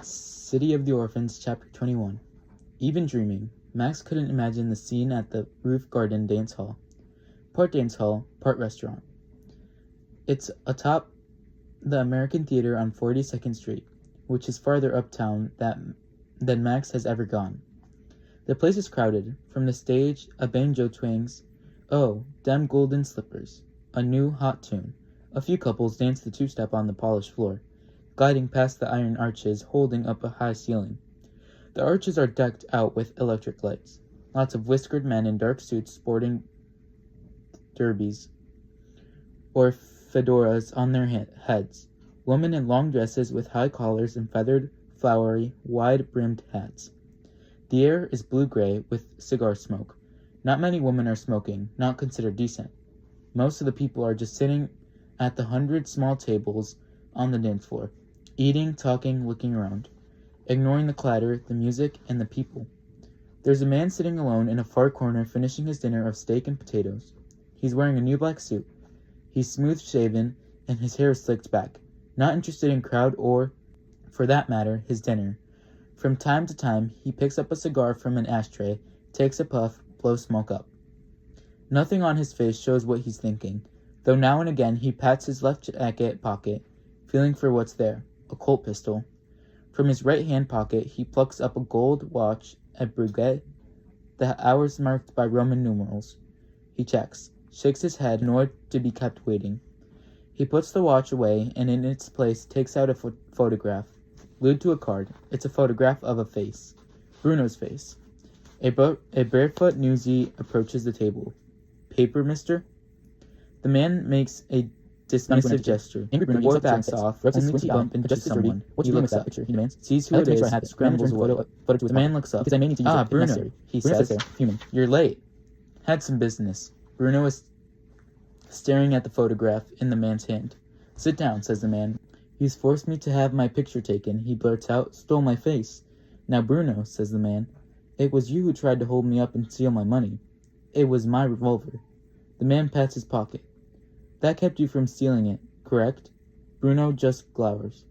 City of the Orphans, Chapter 21. Even dreaming, Max couldn't imagine the scene at the Roof Garden Dance Hall. Part dance hall, part restaurant. It's atop the American Theater on 42nd Street, which is farther uptown than Max has ever gone. The place is crowded. From the stage, a banjo twangs, "Oh, Dem Golden Slippers," a new, hot tune. A few couples dance the two-step on the polished floor, gliding past the iron arches holding up a high ceiling. The arches are decked out with electric lights. Lots of whiskered men in dark suits sporting derbies or fedoras on their heads. Women in long dresses with high collars and feathered, flowery, wide-brimmed hats. The air is blue-gray with cigar smoke. Not many women are smoking, not considered decent. Most of the people are just sitting at the 100 small tables on the dance floor, eating, talking, looking around, ignoring the clatter, the music, and the people. There's a man sitting alone in a far corner finishing his dinner of steak and potatoes. He's wearing a new black suit. He's smooth-shaven, and his hair is slicked back, not interested in crowd or, for that matter, his dinner. From time to time, he picks up a cigar from an ashtray, takes a puff, blows smoke up. Nothing on his face shows what he's thinking, though now and again he pats his left jacket pocket, feeling for what's there, a Colt pistol. From his right-hand pocket, he plucks up a gold watch at Breguet, the hours marked by Roman numerals. He checks, shakes his head in order to be kept waiting. He puts the watch away and in its place takes out a photograph, glued to a card. It's a photograph of a face. Bruno's face. A barefoot newsie approaches the table. "Paper, mister?" The man makes a dismissive gesture. Angry Bruno or yells backs up off, rubs his only to squinty eye, bump into adjusts his derby. someone. "What He you doing looks with that up, picture?" he demands. sees who "I'd it like to make is, sure I have it. scrambles away. Photo to his The man pocket, looks up. because I may need to use it if Bruno, necessary." he Bruno says, sits there, fuming. "You're late. Had some business." Bruno is staring at the photograph in the man's hand. "Sit down," says the man. "He's forced me to have my picture taken," he blurts out. "Stole my face." "Now, Bruno," says the man, "it was you who tried to hold me up and steal my money. It was my revolver." The man pats his pocket. "That kept you from stealing it, correct?" Bruno just glowers.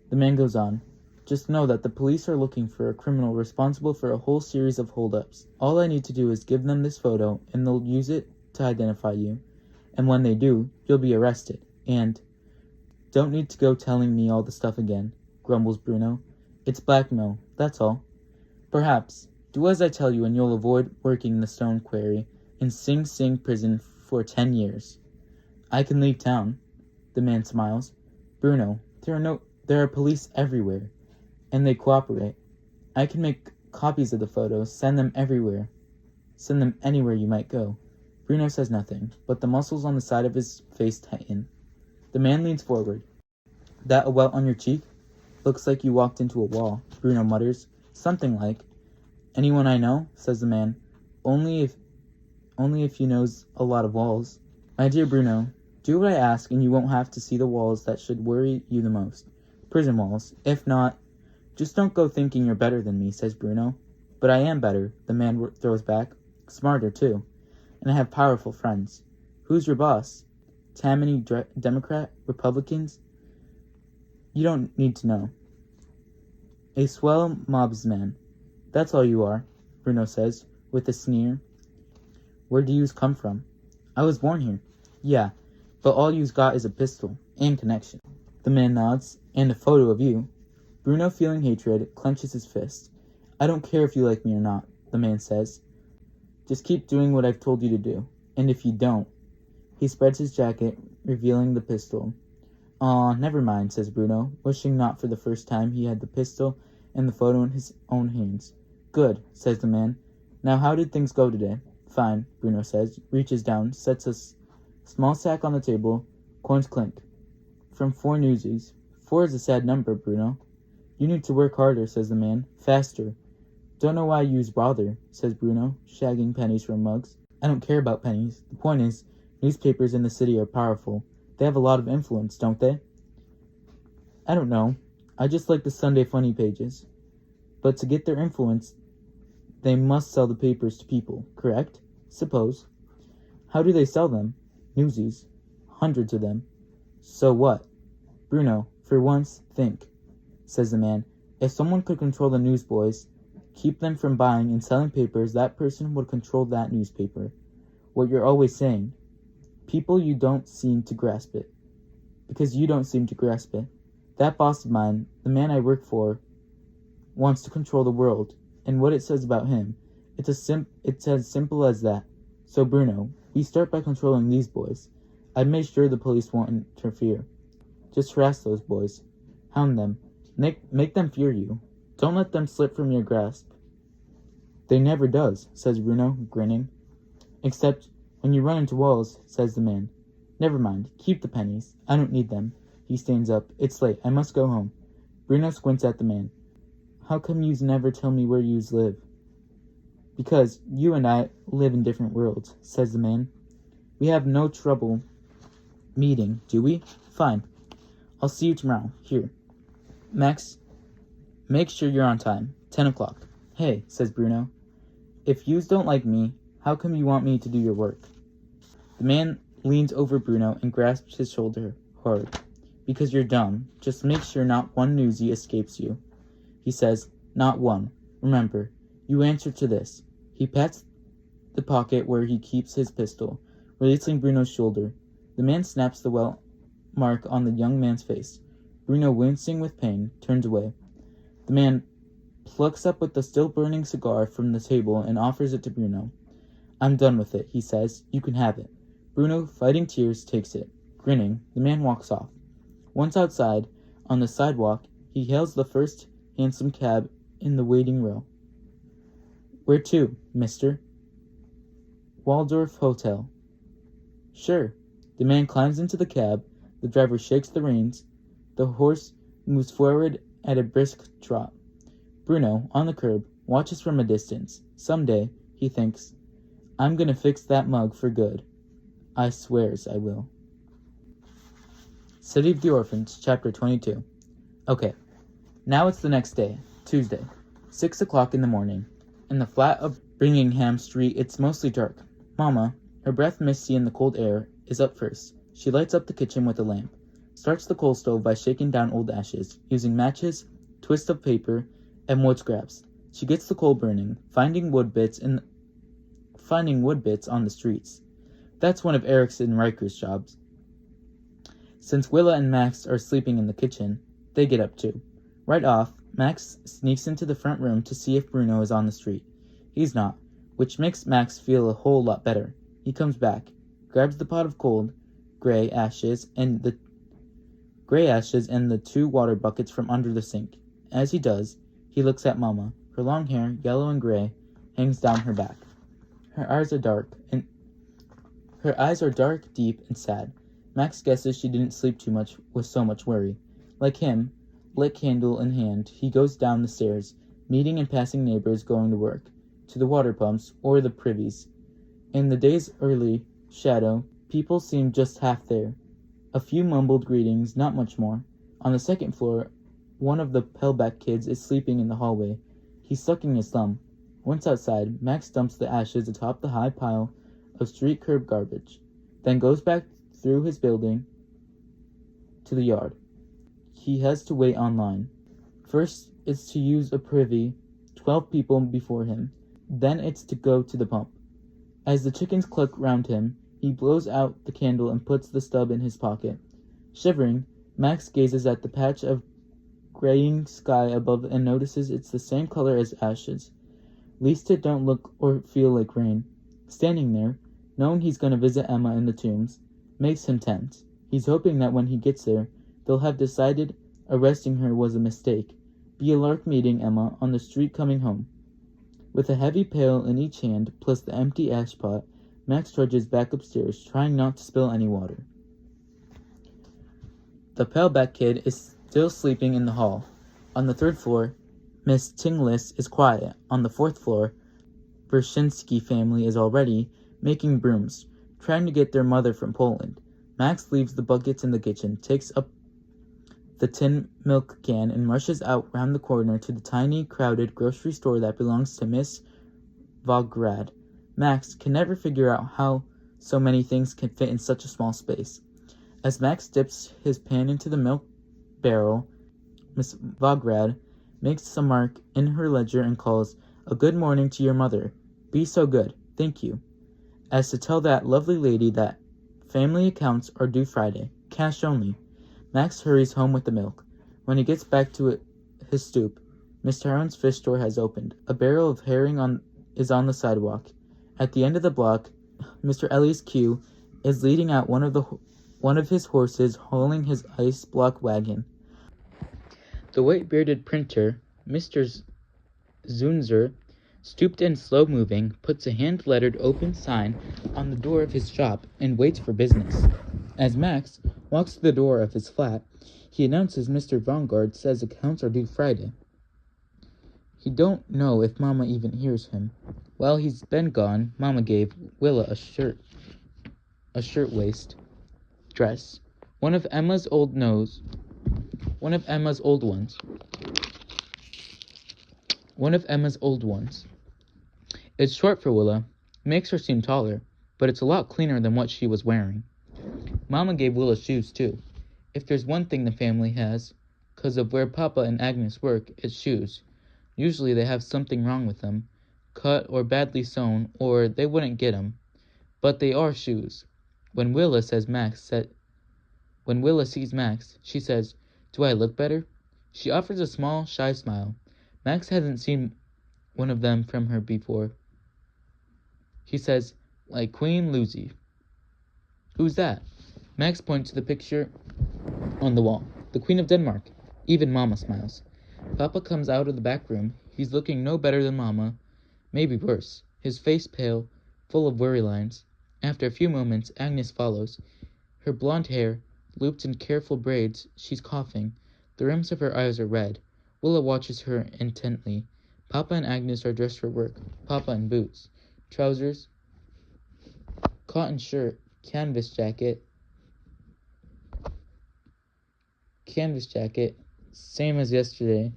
The man goes on. "Just know that the police are looking for a criminal responsible for a whole series of holdups. All I need to do is give them this photo, and they'll use it to identify you. And when they do, you'll be arrested. And don't need to go telling me all the stuff again," grumbles Bruno. "It's blackmail, that's all. Perhaps. Do as I tell you and you'll avoid working the stone quarry in Sing Sing prison for 10 years. "I can leave town." The man smiles. "Bruno, there are police everywhere, and they cooperate. I can make copies of the photos, send them everywhere. Send them anywhere you might go." Bruno says nothing, but the muscles on the side of his face tighten. The man leans forward. "That a welt on your cheek? Looks like you walked into a wall," Bruno mutters. "Something like." "Anyone I know?" says the man. Only if you knows a lot of walls." "My dear Bruno, do what I ask and you won't have to see the walls that should worry you the most. Prison walls. If not, just don't go thinking you're better than me," says Bruno. "But I am better," the man throws back. "Smarter, too. And I have powerful friends." "Who's your boss? Tammany Democrat? Republicans?" "You don't need to know." "A swell mobsman. That's all you are," Bruno says, with a sneer. "Where do yous come from?" "I was born here." "Yeah, but all yous got is a pistol, and connection." The man nods. "And a photo of you." Bruno, feeling hatred, clenches his fist. "I don't care if you like me or not," the man says. "Just keep doing what I've told you to do. And if you don't..." He spreads his jacket, revealing the pistol. "Aw, never mind," says Bruno, wishing not for the first time he had the pistol and the photo in his own hands. "Good," says the man. "Now how did things go today?" "Fine," Bruno says, reaches down, sets a small sack on the table. Coins clink. "From 4 newsies. 4 is a sad number, Bruno." "You need to work harder," says the man. "Faster." "Don't know why yous bother," says Bruno, shagging pennies from mugs. "I don't care about pennies. The point is, newspapers in the city are powerful. They have a lot of influence, don't they?" "I don't know. I just like the Sunday funny pages. But to get their influence, they must sell the papers to people, correct? Suppose." "How do they sell them?" "Newsies. Hundreds of them." "So what?" "Bruno, for once, think." says the man. If someone could control the newsboys, keep them from buying and selling papers, that person would control that newspaper. What you're always saying. People, you don't seem to grasp it. Because you don't seem to grasp it. That boss of mine, the man I work for, wants to control the world, and what it says about him, it's as simple as that. So Bruno, we start by controlling these boys. I've made sure the police won't interfere. Just harass those boys. Hound them. Make them fear you. Don't let them slip from your grasp. They never does, says Bruno, grinning. Except when you run into walls, says the man. Never mind. Keep the pennies. I don't need them. He stands up. It's late. I must go home. Bruno squints at the man. How come yous never tell me where yous live? Because you and I live in different worlds, says the man. We have no trouble meeting, do we? Fine. I'll see you tomorrow. Here. Max, make sure you're on time. 10 o'clock. Hey, says Bruno. If yous don't like me, how come you want me to do your work? The man leans over Bruno and grasps his shoulder hard. Because you're dumb. Just make sure not one newsie escapes you. He says, not one. Remember, you answer to this. He pats the pocket where he keeps his pistol, releasing Bruno's shoulder. The man snaps the welt mark on the young man's face. Bruno, wincing with pain, turns away. The man plucks up with the still-burning cigar from the table and offers it to Bruno. I'm done with it, he says. You can have it. Bruno, fighting tears, takes it. Grinning, the man walks off. Once outside, on the sidewalk, he hails the first hansom cab in the waiting row. Where to, mister? Waldorf Hotel. Sure. The man climbs into the cab. The driver shakes the reins. The horse moves forward at a brisk trot. Bruno, on the curb, watches from a distance. Someday, he thinks, I'm gonna fix that mug for good. I swears I will. City of the Orphans, Chapter 22. Okay, now it's the next day, Tuesday, 6 o'clock in the morning. In the flat of Birmingham Street, it's mostly dark. Mama, her breath misty in the cold air, is up first. She lights up the kitchen with a lamp, starts the coal stove by shaking down old ashes, using matches, twists of paper, and wood scraps. She gets the coal burning, finding wood bits on the streets. That's one of Eric's and Riker's jobs. Since Willa and Max are sleeping in the kitchen, they get up too. Right off, Max sneaks into the front room to see if Bruno is on the street. He's not, which makes Max feel a whole lot better. He comes back, grabs the pot of cold, gray ashes and the 2 water buckets from under the sink. As he does, he looks at Mama. Her long hair, yellow and gray, hangs down her back. Her eyes are dark, deep, and sad. Max guesses she didn't sleep too much with so much worry. Like him, lit candle in hand, he goes down the stairs, meeting and passing neighbors going to work, to the water pumps, or the privies. In the day's early shadow, people seemed just half there. A few mumbled greetings, not much more. On the second floor, one of the Pelbeck kids is sleeping in the hallway. He's sucking his thumb. Once outside, Max dumps the ashes atop the high pile of street curb garbage, then goes back through his building to the yard. He has to wait online. First, it's to use a privy, 12 people before him. Then it's to go to the pump. As the chickens cluck round him, he blows out the candle and puts the stub in his pocket. Shivering, Max gazes at the patch of graying sky above and notices it's the same color as ashes. Least it don't look or feel like rain. Standing there, knowing he's going to visit Emma in the tombs, makes him tense. He's hoping that when he gets there, they'll have decided arresting her was a mistake. Be a lark meeting Emma on the street coming home. With a heavy pail in each hand, plus the empty ash pot, Max trudges back upstairs, trying not to spill any water. The Pelbeck kid is still sleeping in the hall. On the 3rd floor, Miss Tinglis is quiet. On the 4th floor, Brzezinski family is already making brooms, trying to get their mother from Poland. Max leaves the buckets in the kitchen, takes up the tin milk can, and rushes out round the corner to the tiny, crowded grocery store that belongs to Miss Vograd. Max can never figure out how so many things can fit in such a small space. As Max dips his pan into the milk barrel, Miss Vograd makes a mark in her ledger and calls, "A good morning to your mother. Be so good. Thank you." As to tell that lovely lady that family accounts are due Friday. Cash only. Max hurries home with the milk. When he gets back to his stoop, Miss Tyrone's fish store has opened. A barrel of herring is on the sidewalk. At the end of the block, Mr. Ellie's queue is leading out one of his horses hauling his ice block wagon. The white-bearded printer, Mr. Zunzer, stooped and slow-moving, puts a hand-lettered open sign on the door of his shop and waits for business. As Max walks to the door of his flat, he announces Mr. Vongard says accounts are due Friday. He don't know if Mama even hears him. While he's been gone, Mama gave Willa a shirtwaist dress, one of Emma's old ones. It's short for Willa, makes her seem taller, but it's a lot cleaner than what she was wearing. Mama gave Willa shoes, too. If there's one thing the family has, 'cause of where Papa and Agnes work, it's shoes. Usually they have something wrong with them, cut or badly sewn, or they wouldn't get 'em. But they are shoes. When Willa sees Max, she says, "Do I look better?" She offers a small, shy smile. Max hasn't seen one of them from her before. He says, "Like Queen Lucy." "Who's that?" Max points to the picture on the wall. "The Queen of Denmark." Even Mama smiles. Papa comes out of the back room. He's looking no better than Mama, maybe worse. His face pale, full of worry lines. After a few moments, Agnes follows. Her blonde hair, looped in careful braids, she's coughing. The rims of her eyes are red. Willa watches her intently. Papa and Agnes are dressed for work. Papa in boots, trousers, cotton shirt, canvas jacket, same as yesterday.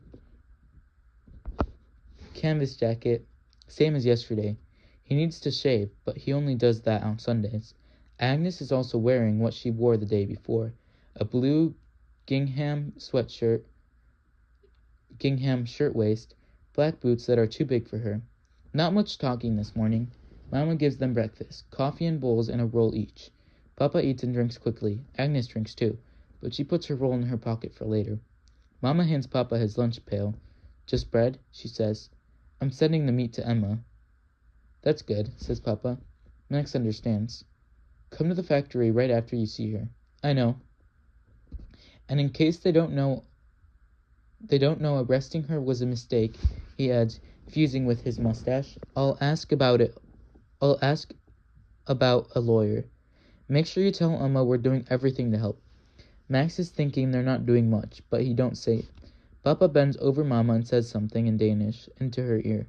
He needs to shave, but he only does that on Sundays. Agnes is also wearing what she wore the day before, a blue gingham shirtwaist, black boots that are too big for her. Not much talking this morning. Mama gives them breakfast, coffee and bowls and a roll each. Papa eats and drinks quickly. Agnes drinks too, but she puts her roll in her pocket for later. Mama hands Papa his lunch pail. "Just bread?" she says. "I'm sending the meat to Emma." "That's good," says Papa. Max understands. "Come to the factory right after you see her." "I know." And in case they don't know arresting her was a mistake, he adds, fusing with his mustache, I'll ask about a lawyer. Make sure you tell Emma we're doing everything to help." Max is thinking they're not doing much, but he don't say it. Papa bends over Mama and says something in Danish into her ear.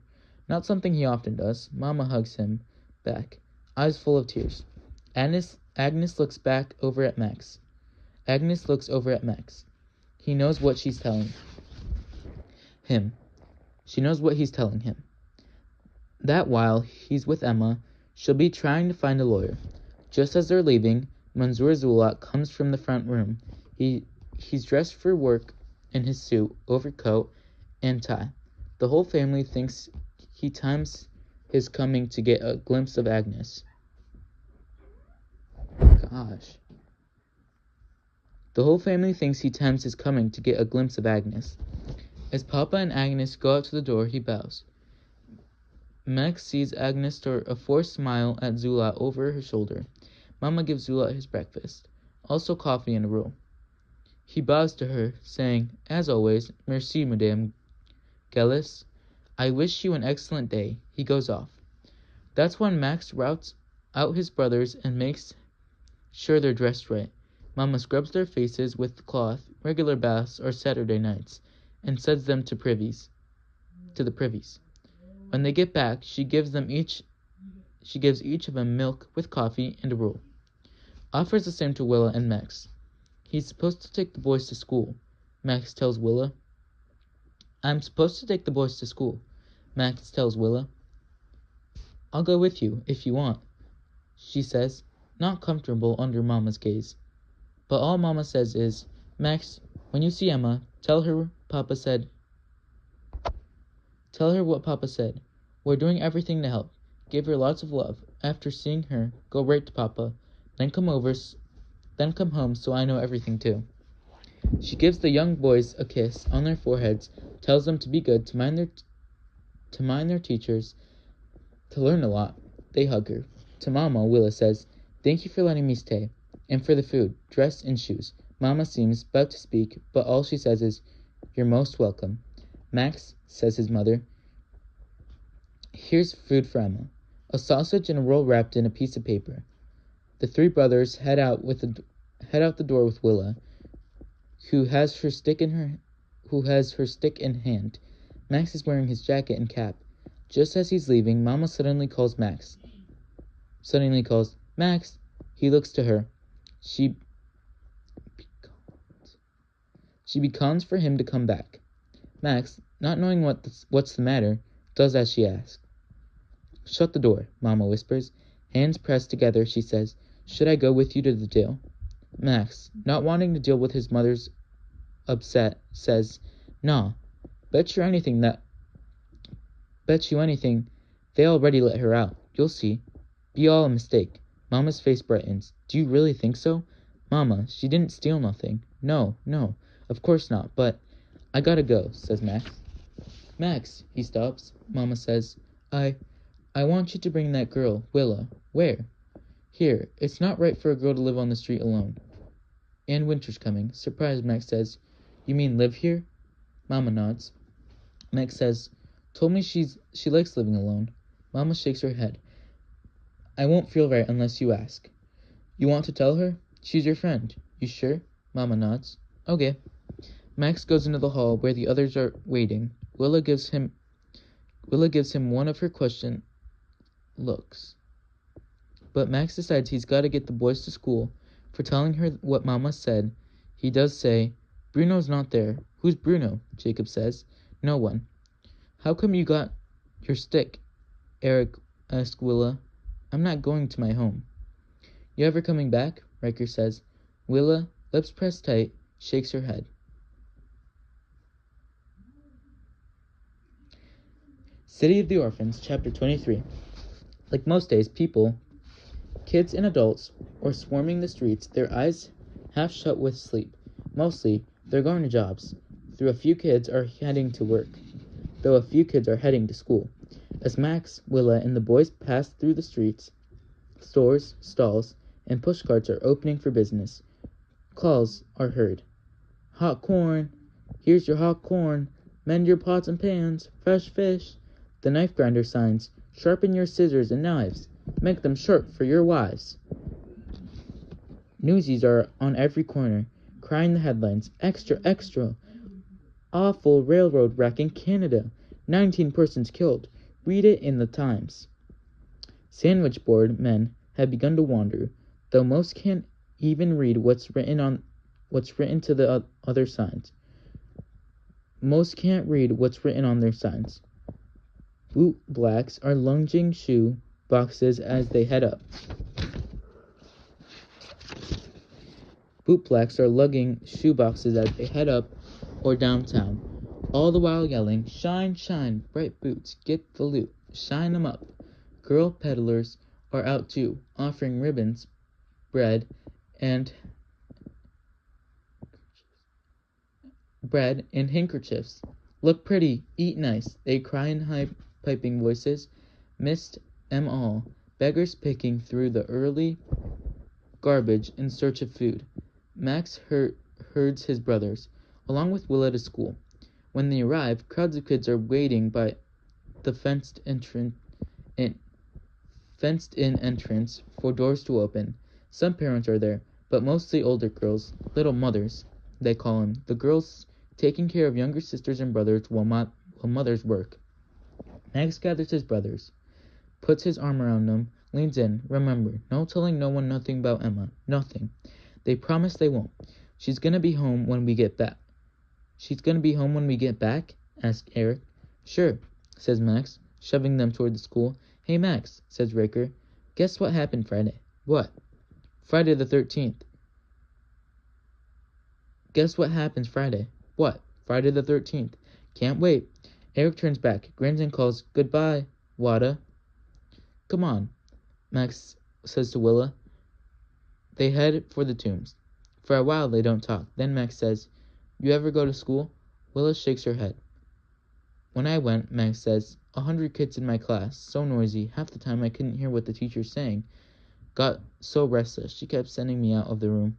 Not something he often does. Mama hugs him back, eyes full of tears. Agnes looks over at Max. He knows what she's telling him. She knows what he's telling him. That while he's with Emma, she'll be trying to find a lawyer. Just as they're leaving, Manzoor Zulat comes from the front room. He's dressed for work in his suit, overcoat, and tie. The whole family thinks he times his coming to get a glimpse of Agnes. As Papa and Agnes go out to the door, he bows. Max sees Agnes start a forced smile at Zulat over her shoulder. Mama gives Zulat his breakfast, also coffee and a roll. He bows to her, saying, "As always, merci, Madame Gillis. I wish you an excellent day." He goes off. That's when Max routs out his brothers and makes sure they're dressed right. Mama scrubs their faces with the cloth, regular baths or Saturday nights, and sends them to the privies. When they get back, she gives each of them milk with coffee and a roll. Offers the same to Willa and Max. He's supposed to take the boys to school, Max tells Willa. "I'm supposed to take the boys to school," Max tells Willa. "I'll go with you, if you want," she says, not comfortable under Mama's gaze. But all Mama says is, "Max, when you see Emma, tell her Papa said. Tell her what Papa said. We're doing everything to help. Give her lots of love. After seeing her, go right to Papa. Then come home so I know everything too. She gives the young boys a kiss on their foreheads, tells them to be good, to mind their teachers, to learn a lot. They hug her. To Mama, Willa says, "Thank you for letting me stay, and for the food, dress, and shoes." Mama seems about to speak, but all she says is, "You're most welcome." "Max," says his mother, "here's food for Emma." A sausage and a roll wrapped in a piece of paper. The three brothers head out the door with Willa, who has her stick in hand. Max is wearing his jacket and cap. Just as he's leaving, Mama suddenly calls, "Max." He looks to her. She beckons for him to come back. Max, not knowing what's the matter, does as she asks. "Shut the door," Mama whispers. Hands pressed together, she says, "Should I go with you to the jail?" Max, not wanting to deal with his mother's upset, says, "Nah, bet you anything they already let her out. You'll see. Be all a mistake." Mama's face brightens. "Do you really think so?" "Mama, she didn't steal nothing." No, of course not, but I gotta go," says Max. "Max," he stops. Mama says, I want you to bring that girl, Willa." "Where?" "Here. It's not right for a girl to live on the street alone." "And winter's coming." Surprised, Max says, "You mean live here?" Mama nods. Max says, "Told me she likes living alone." Mama shakes her head. "I won't feel right unless you ask." "You want to tell her? She's your friend." "You sure?" Mama nods. "Okay." Max goes into the hall where the others are waiting. Willa gives him one of her question looks. But Max decides he's got to get the boys to school for telling her what Mama said. He does say, "Bruno's not there." "Who's Bruno?" Jacob says. "No one." "How come you got your stick?" Eric asks Willa. "I'm not going to my home." "You ever coming back?" Riker says. Willa, lips pressed tight, shakes her head. City of the Orphans, Chapter 23. Like most days, people, kids and adults, are swarming the streets, their eyes half shut with sleep. Mostly, they're going to jobs, though a few kids are heading to school. As Max, Willa, and the boys pass through the streets, stores, stalls, and pushcarts are opening for business. Calls are heard. "Hot corn! Here's your hot corn! Mend your pots and pans! Fresh fish!" The knife grinder signs, "Sharpen your scissors and knives! Make them sharp for your wives!" Newsies are on every corner, crying the headlines, "Extra, extra! Awful railroad wreck in Canada! 19 persons killed! Read it in the Times." Sandwich board men have begun to wander, though most can't even read what's written to the other signs. Most can't read what's written on their signs. Boot blacks are lunging shoe boxes as they head up. Or downtown, all the while yelling, "Shine, shine, bright boots, get the loot, shine 'em up." Girl peddlers are out too, offering ribbons, bread, and handkerchiefs. "Look pretty, eat nice," they cry in high piping voices. Missed 'em all, beggars picking through the early garbage in search of food. Max herds his brothers, along with Willa, to school. When they arrive, crowds of kids are waiting by the fenced-in entrance for doors to open. Some parents are there, but mostly older girls, little mothers, they call them. The girls taking care of younger sisters and brothers while mothers work. Max gathers his brothers, puts his arm around them, leans in. "Remember, no telling no one nothing about Emma. Nothing." They promise they won't. "She's gonna be home when we get back." "She's gonna be home when we get back?" asks Eric. "Sure," says Max, shoving them toward the school. "Hey, Max," says Riker. "Guess what happened Friday?" "What?" "Friday the 13th. "Guess what happens Friday?" "What?" Friday the 13th. Can't wait. Eric turns back, grins and calls, Goodbye, Wada. Come on, Max says to Willa. They head for the tombs. For a while they don't talk. Then Max says, You ever go to school? Willa shakes her head. When I went, Max says, 100 kids in my class, so noisy, half the time I couldn't hear what the teacher's saying. Got so restless, she kept sending me out of the room.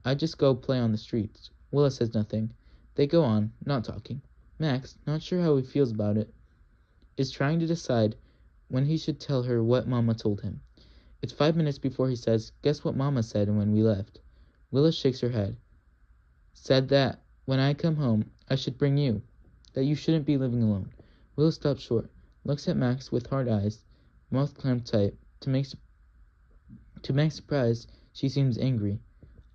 I just go play on the streets. Willa says nothing. They go on, not talking. Max, not sure how he feels about it, is trying to decide when he should tell her what Mama told him. It's 5 minutes before he says, Guess what Mama said when we left? Willa shakes her head. Said that when I come home, I should bring you. That you shouldn't be living alone. Willa stops short, looks at Max with hard eyes, mouth clamped tight. To Max's surprise, she seems angry.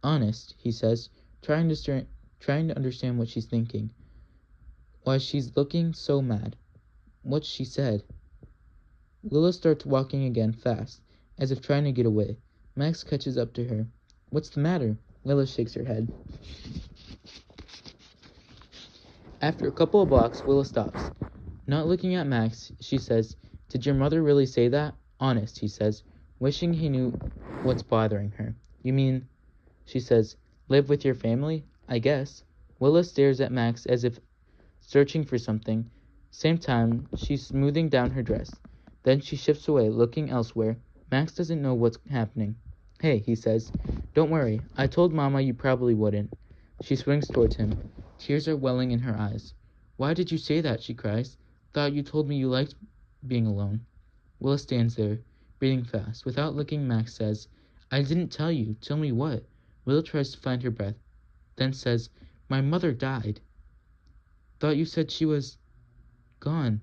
Honest, he says, trying to understand what she's thinking. Why she's looking so mad. What she said. Willa starts walking again, fast, as if trying to get away. Max catches up to her. What's the matter? Willa shakes her head. After a couple of blocks, Willa stops. Not looking at Max, she says, Did your mother really say that? Honest, he says, wishing he knew what's bothering her. You mean, she says, live with your family? I guess. Willa stares at Max as if searching for something. Same time, she's smoothing down her dress. Then she shifts away, looking elsewhere. Max doesn't know what's happening. Hey, he says, don't worry. I told Mama you probably wouldn't. She swings towards him. Tears are welling in her eyes. Why did you say that? She cries. Thought you told me you liked being alone. Willa stands there, breathing fast. Without looking, Max says, I didn't tell you. Tell me what? Willa tries to find her breath, then says, My mother died. Thought you said she was gone.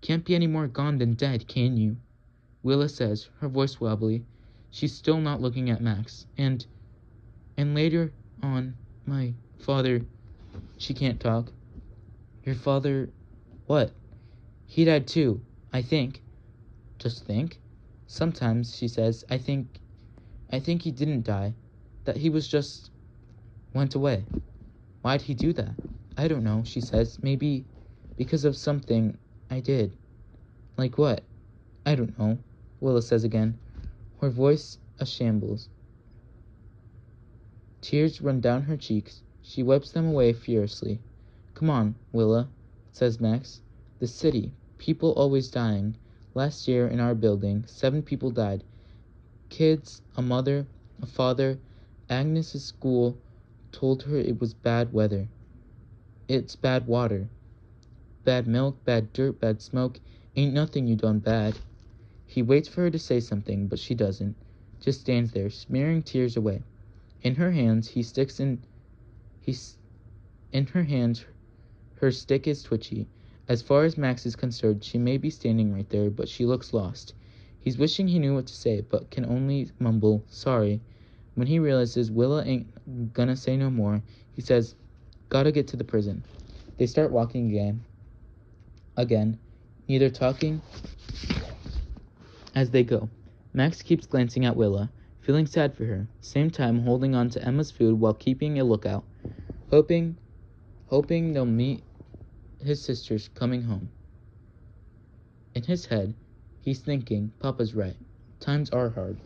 Can't be any more gone than dead, can you? Willa says, her voice wobbly. She's still not looking at Max. And later on, my father... She can't talk. Your father... What? He died too, I think. Just think? Sometimes, she says, I think he didn't die. That he was just... went away. Why'd he do that? I don't know, she says. Maybe because of something I did. Like what? I don't know, Willa says again, her voice a shambles. Tears run down her cheeks. She wipes them away furiously. Come on, Willa, says Max. The city. People always dying. Last year in our building, 7 people died. Kids, a mother, a father. Agnes's school told her it was bad weather. It's bad water. Bad milk, bad dirt, bad smoke. Ain't nothing you done bad. He waits for her to say something, but she doesn't. Just stands there, smearing tears away. In her hands, her stick is twitchy. As far as Max is concerned, she may be standing right there, but she looks lost. He's wishing he knew what to say, but can only mumble, sorry. When he realizes Willa ain't gonna say no more, he says, Gotta get to the prison. They start walking again, neither talking as they go. Max keeps glancing at Willa, feeling sad for her, same time holding on to Emma's food while keeping a lookout, hoping they'll meet his sisters coming home. In his head, he's thinking, Papa's right. Times are hard.